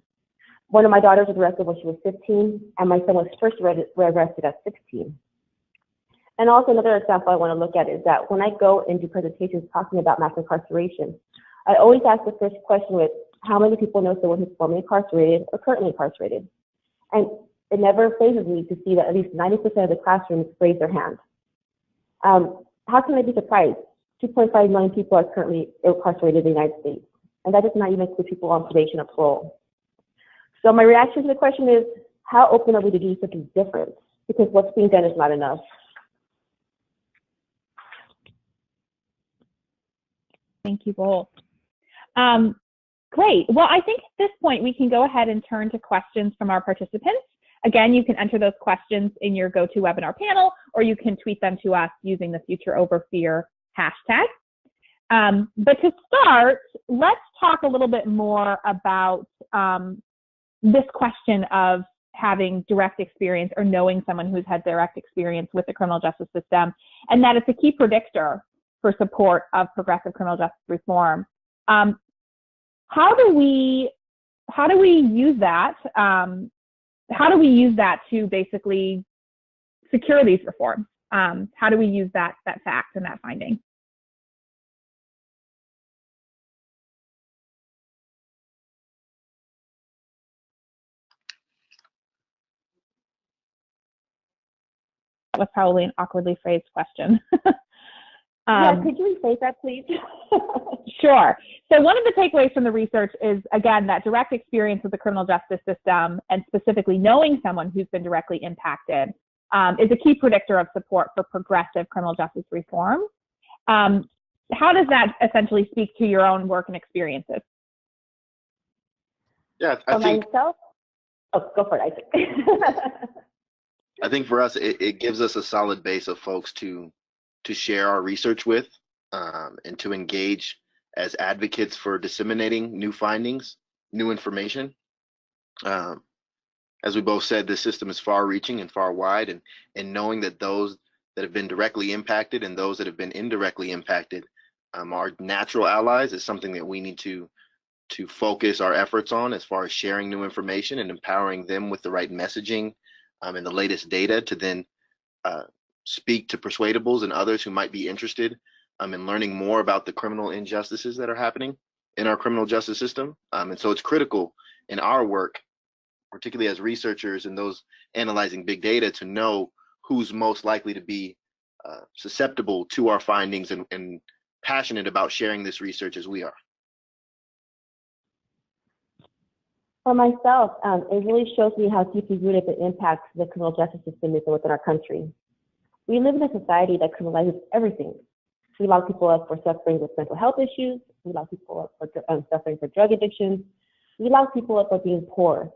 One of my daughters was arrested when she was 15, and my son was first arrested at 16. And also another example I want to look at is that when I go and do presentations talking about mass incarceration, I always ask the first question with, how many people know someone who's formerly incarcerated or currently incarcerated? And it never phases me to see that at least 90% of the classrooms raise their hand. How can I be surprised? 2.5 million people are currently incarcerated in the United States, and that does not even include people on probation or parole. So my reaction to the question is, how open are we to do something different? Because what's being done is not enough. Thank you both. Great. Well, I think at this point we can go ahead and turn to questions from our participants. Again, you can enter those questions in your GoToWebinar panel, or you can tweet them to us using the Future Over Fear hashtag. But to start, let's talk a little bit more about this question of having direct experience or knowing someone who's had direct experience with the criminal justice system, and that it's a key predictor for support of progressive criminal justice reform. How do we use that? How do we use that to basically secure these reforms? How do we use that fact and that finding? That was probably an awkwardly phrased question. Yeah, could you rephrase that, please? Sure. So one of the takeaways from the research is, again, that direct experience with the criminal justice system, and specifically knowing someone who's been directly impacted, is a key predictor of support for progressive criminal justice reform. How does that essentially speak to your own work and experiences? Yeah, I think myself, oh, go for it, Isaac. I think for us, it gives us a solid base of folks to share our research with, and to engage as advocates for disseminating new findings, new information. As we both said, this system is far-reaching and far-wide, and knowing that those that have been directly impacted and those that have been indirectly impacted are natural allies is something that we need to focus our efforts on, as far as sharing new information and empowering them with the right messaging and the latest data to then speak to persuadables and others who might be interested in learning more about the criminal injustices that are happening in our criminal justice system. And so it's critical in our work, particularly as researchers and those analyzing big data, to know who's most likely to be susceptible to our findings and passionate about sharing this research as we are. For myself, it really shows me how deeply rooted the impact the criminal justice system is within our country. We live in a society that criminalizes everything. We lock people up for suffering with mental health issues. We lock people up for suffering for drug addictions. We lock people up for being poor.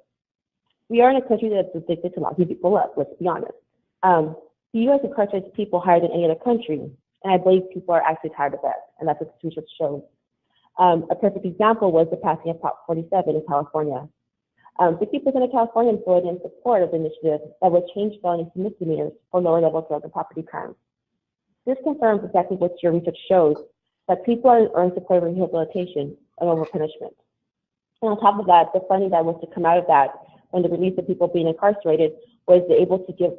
We are in a country that's addicted to locking people up, let's be honest. The U.S. incarcerates people higher than any other country, and I believe people are actually tired of that, and that's what the research shows. A perfect example was the passing of Prop 47 in California. 50% of Californians voted in support of the initiative that would change felonies to misdemeanors for lower-level drug and property crimes. This confirms exactly what your research shows, that people are in support of rehabilitation and over punishment. And on top of that, the funding that was to come out of that, when the release of people being incarcerated, was able to give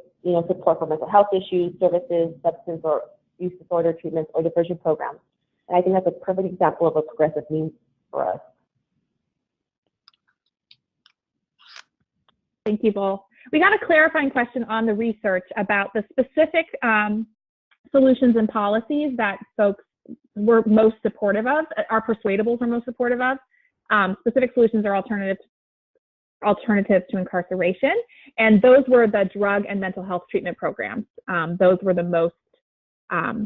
support for mental health issues, services, substance or use disorder treatments, or diversion programs. And I think that's a perfect example of a progressive means for us. Thank you both. We got a clarifying question on the research about the specific solutions and policies that folks were most supportive of, our persuadables were most supportive of. Specific solutions are alternatives to incarceration, and those were the drug and mental health treatment programs. Those were the most, our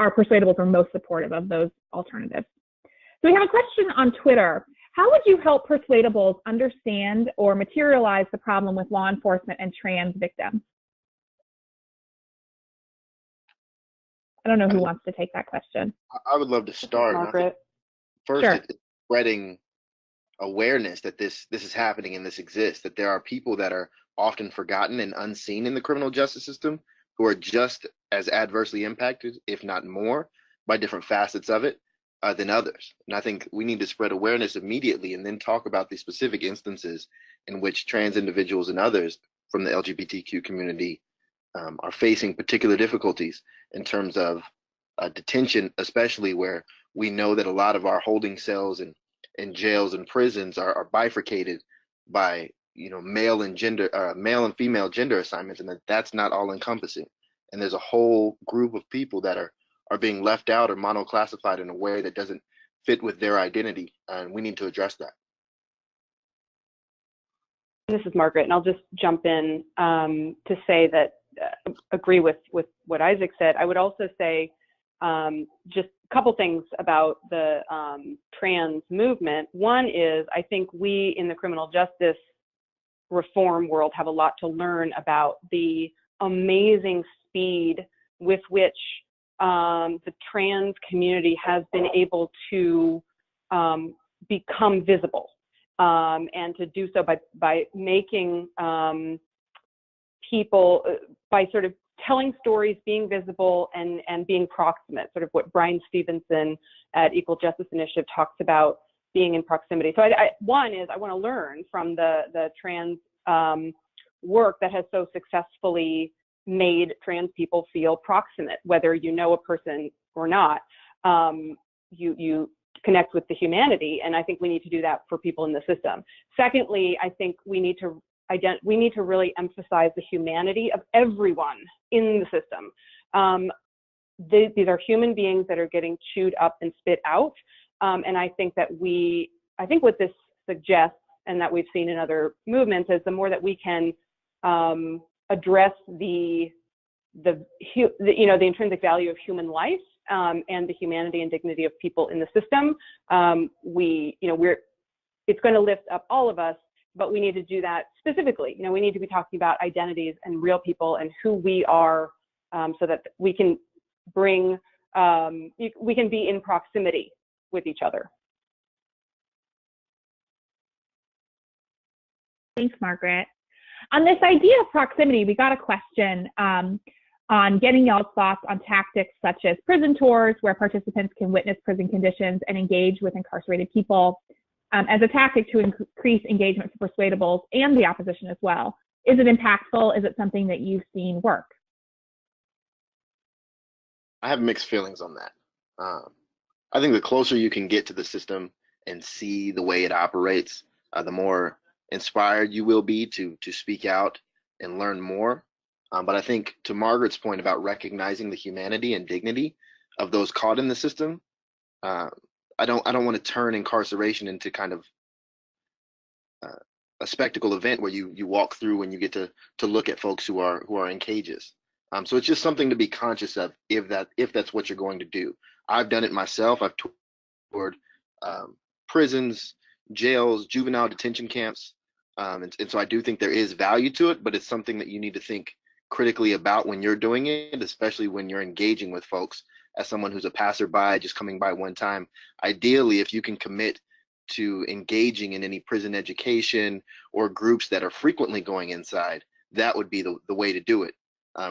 persuadables were most supportive of those alternatives. So we have a question on Twitter. How would you help persuadables understand or materialize the problem with law enforcement and trans victims? I don't know who wants to take that question. I would love to start. Margaret. First, Sure. It's spreading awareness that this is happening and this exists, that there are people that are often forgotten and unseen in the criminal justice system who are just as adversely impacted, if not more, by different facets of it than others. And I think we need to spread awareness immediately and then talk about the specific instances in which trans individuals and others from the LGBTQ community are facing particular difficulties in terms of detention, especially where we know that a lot of our holding cells and jails and prisons are bifurcated by male and female gender assignments, and that's not all encompassing. And there's a whole group of people that are being left out or mono-classified in a way that doesn't fit with their identity, and we need to address that. This is Margaret, and I'll just jump in to say that agree with what Isaac said. I would also say just a couple things about the trans movement. One is, I think we in the criminal justice reform world have a lot to learn about the amazing speed with which the trans community has been able to become visible, and to do so by making people, by sort of telling stories, being visible, and being proximate, sort of what Brian Stevenson at Equal Justice Initiative talks about, being in proximity. So one is I want to learn from the trans work that has so successfully made trans people feel proximate, whether you know a person or not. You connect with the humanity, and I think we need to do that for people in the system. Secondly, I think we need to really emphasize the humanity of everyone in the system. These are human beings that are getting chewed up and spit out, and I think what this suggests, and that we've seen in other movements, is the more that we can address the intrinsic value of human life, and the humanity and dignity of people in the system, it's going to lift up all of us. But we need to do that specifically. We need to be talking about identities and real people and who we are, so that we can be in proximity with each other. Thanks, Margaret. On this idea of proximity, we got a question on getting y'all's thoughts on tactics such as prison tours, where participants can witness prison conditions and engage with incarcerated people, as a tactic to increase engagement for persuadables and the opposition as well. Is it impactful? Is it something that you've seen work? I have mixed feelings on that. I think the closer you can get to the system and see the way it operates, the more inspired you will be to speak out and learn more. But I think, to Margaret's point about recognizing the humanity and dignity of those caught in the system, I don't want to turn incarceration into kind of a spectacle event where you walk through and you get to look at folks who are in cages. So it's just something to be conscious of if that's what you're going to do. I've done it myself. I've toured prisons, jails, juvenile detention camps, and so I do think there is value to it, but it's something that you need to think critically about when you're doing it, especially when you're engaging with folks. As someone who's a passerby just coming by one time, ideally, if you can commit to engaging in any prison education or groups that are frequently going inside, that would be the way to do it,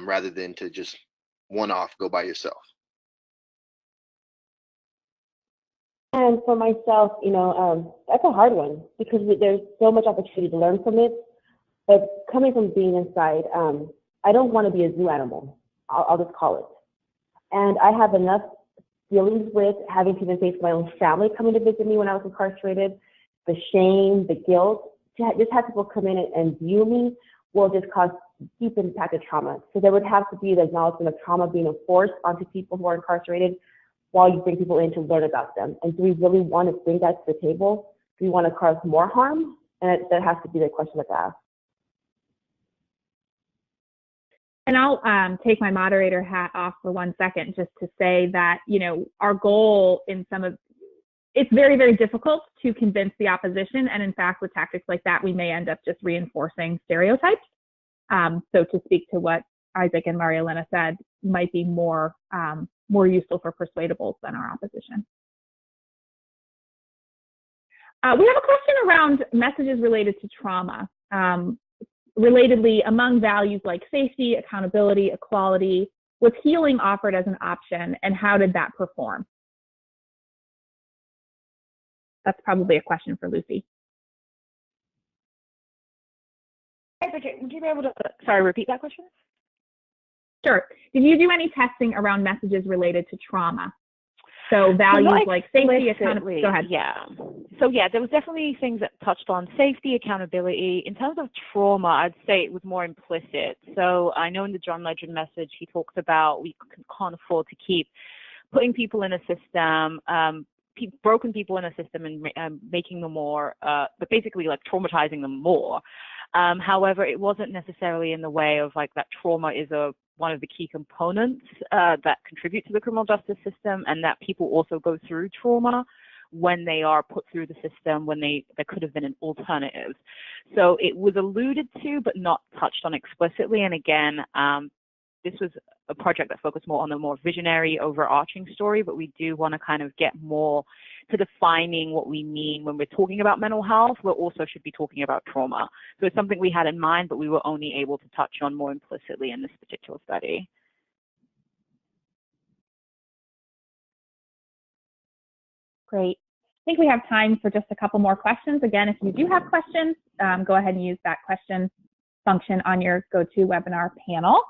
rather than to just one-off go by yourself. And for myself, that's a hard one, because there's so much opportunity to learn from it. But coming from being inside, I don't want to be a zoo animal. I'll just call it. And I have enough feelings with having to even face my own family coming to visit me when I was incarcerated. The shame, the guilt, just have people come in and view me will just cause deep impact of trauma. So there would have to be the acknowledgement of trauma being enforced onto people who are incarcerated while you bring people in to learn about them. And do we really want to bring that to the table? Do we want to cause more harm? And that has to be the question that's asked. And I'll take my moderator hat off for 1 second just to say that, our goal in it's very, very difficult to convince the opposition. And in fact, with tactics like that, we may end up just reinforcing stereotypes. So to speak to what Isaac and Marielena said, might be more useful for persuadables than our opposition. We have a question around messages related to trauma. Relatedly, among values like safety, accountability, equality, was healing offered as an option, and how did that perform? That's probably a question for Lucy. Hey, Bridget, would you be able to, repeat that question? Sure. Did you do any testing around messages related to trauma? So values like safety, accountability. Go ahead. Yeah. So yeah, there was definitely things that touched on safety, accountability. In terms of trauma, I'd say it was more implicit. So I know in the John Legend message, he talks about we can't afford to keep putting people in a system, broken people in a system, and making them more, but basically like traumatizing them more. However, it wasn't necessarily in the way of like that trauma is one of the key components that contribute to the criminal justice system, and that people also go through trauma. when they are put through the system, when there could have been an alternative. So it was alluded to, but not touched on explicitly. And again, this was a project that focused more on the more visionary, overarching story, but we do want to kind of get more to defining what we mean when we're talking about mental health. We also should be talking about trauma. So it's something we had in mind, but we were only able to touch on more implicitly in this particular study. Great. I think we have time for just a couple more questions. Again, if you do have questions, go ahead and use that question function on your GoToWebinar panel.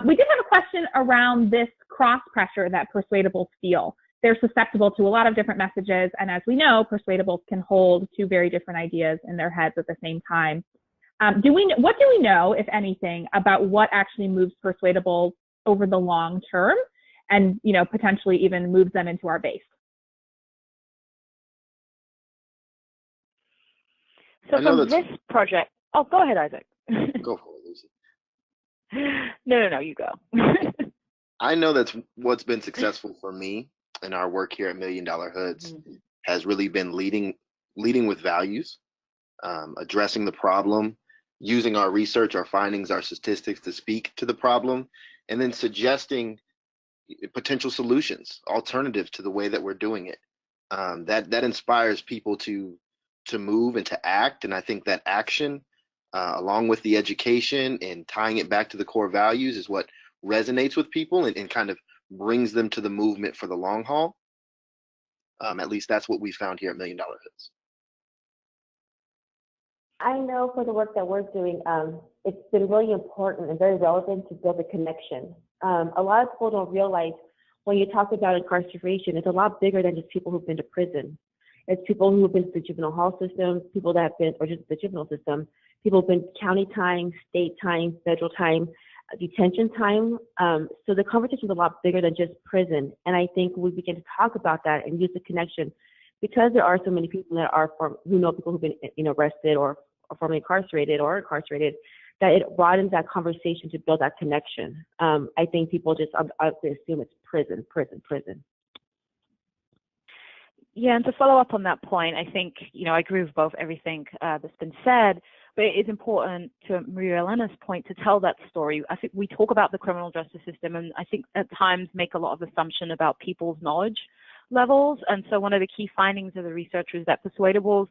We did have a question around this cross pressure that persuadables feel. They're susceptible to a lot of different messages, and as we know, persuadables can hold two very different ideas in their heads at the same time. What do we know, if anything, about what actually moves persuadables over the long term, and potentially even moves them into our base? So from this project, oh, go ahead, Isaac. Go for it, Lucy. No, you go. I know that's what's been successful for me in our work here at $1 Million Hoods has really been leading with values, addressing the problem, using our research, our findings, our statistics to speak to the problem, and then suggesting potential solutions, alternatives to the way that we're doing it. That inspires people to move and to act, and I think that action, along with the education and tying it back to the core values, is what resonates with people and kind of brings them to the movement for the long haul. At least that's what we found here at $1 Million Hoods. I know for the work that we're doing, it's been really important and very relevant to build a connection. A lot of people don't realize when you talk about incarceration, it's a lot bigger than just people who've been to prison. It's people who have been to the juvenile hall system, people that have been, or just the juvenile system, people who've been county time, state time, federal time, detention time. So the conversation is a lot bigger than just prison. And I think we begin to talk about that and use the connection, because there are so many people that are who know people who've been arrested or formerly incarcerated, that it broadens that conversation to build that connection. I think people just assume it's prison. Yeah, and to follow up on that point, I think, I agree with both everything that's been said, but it is important, to Maria Elena's point, to tell that story. I think we talk about the criminal justice system, and I think at times make a lot of assumption about people's knowledge levels. And so one of the key findings of the research is that persuadables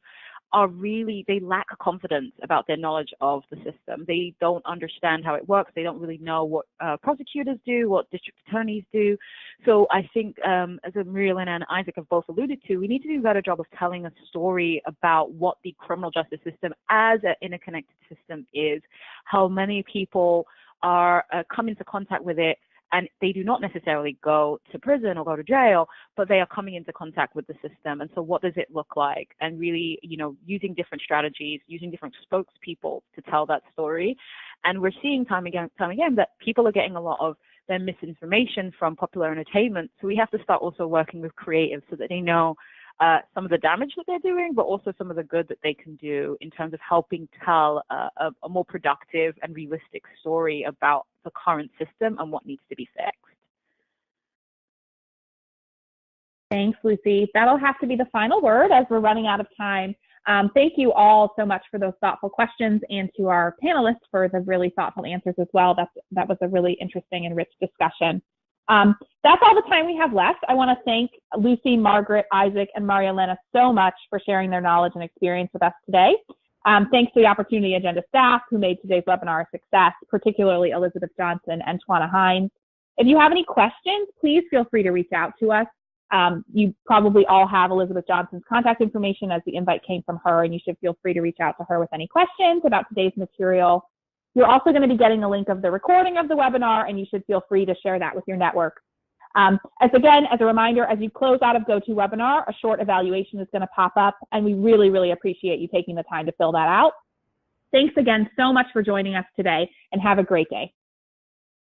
they lack confidence about their knowledge of the system. They don't understand how it works. They don't really know what prosecutors do, what district attorneys do. So I think, as Maria Elena and Isaac have both alluded to, we need to do a better job of telling a story about what the criminal justice system as an interconnected system is, how many people are come into contact with it, and they do not necessarily go to prison or go to jail, but they are coming into contact with the system. And so what does it look like? And really, using different strategies, using different spokespeople to tell that story. And we're seeing time again that people are getting a lot of their misinformation from popular entertainment. So we have to start also working with creatives so that they know some of the damage that they're doing, but also some of the good that they can do in terms of helping tell a more productive and realistic story about the current system and what needs to be fixed. Thanks, Lucy. That'll have to be the final word as we're running out of time. Thank you all so much for those thoughtful questions, and to our panelists for the really thoughtful answers as well. That was a really interesting and rich discussion. That's all the time we have left. I want to thank Lucy, Margaret, Isaac, and Maria Elena so much for sharing their knowledge and experience with us today. Thanks to the Opportunity Agenda staff who made today's webinar a success, particularly Elizabeth Johnson and Twana Hines. If you have any questions, please feel free to reach out to us. You probably all have Elizabeth Johnson's contact information, as the invite came from her, and you should feel free to reach out to her with any questions about today's material. You're also going to be getting a link of the recording of the webinar, and you should feel free to share that with your network. As a reminder, as you close out of GoToWebinar, a short evaluation is going to pop up, and we really, really appreciate you taking the time to fill that out. Thanks again so much for joining us today, and have a great day.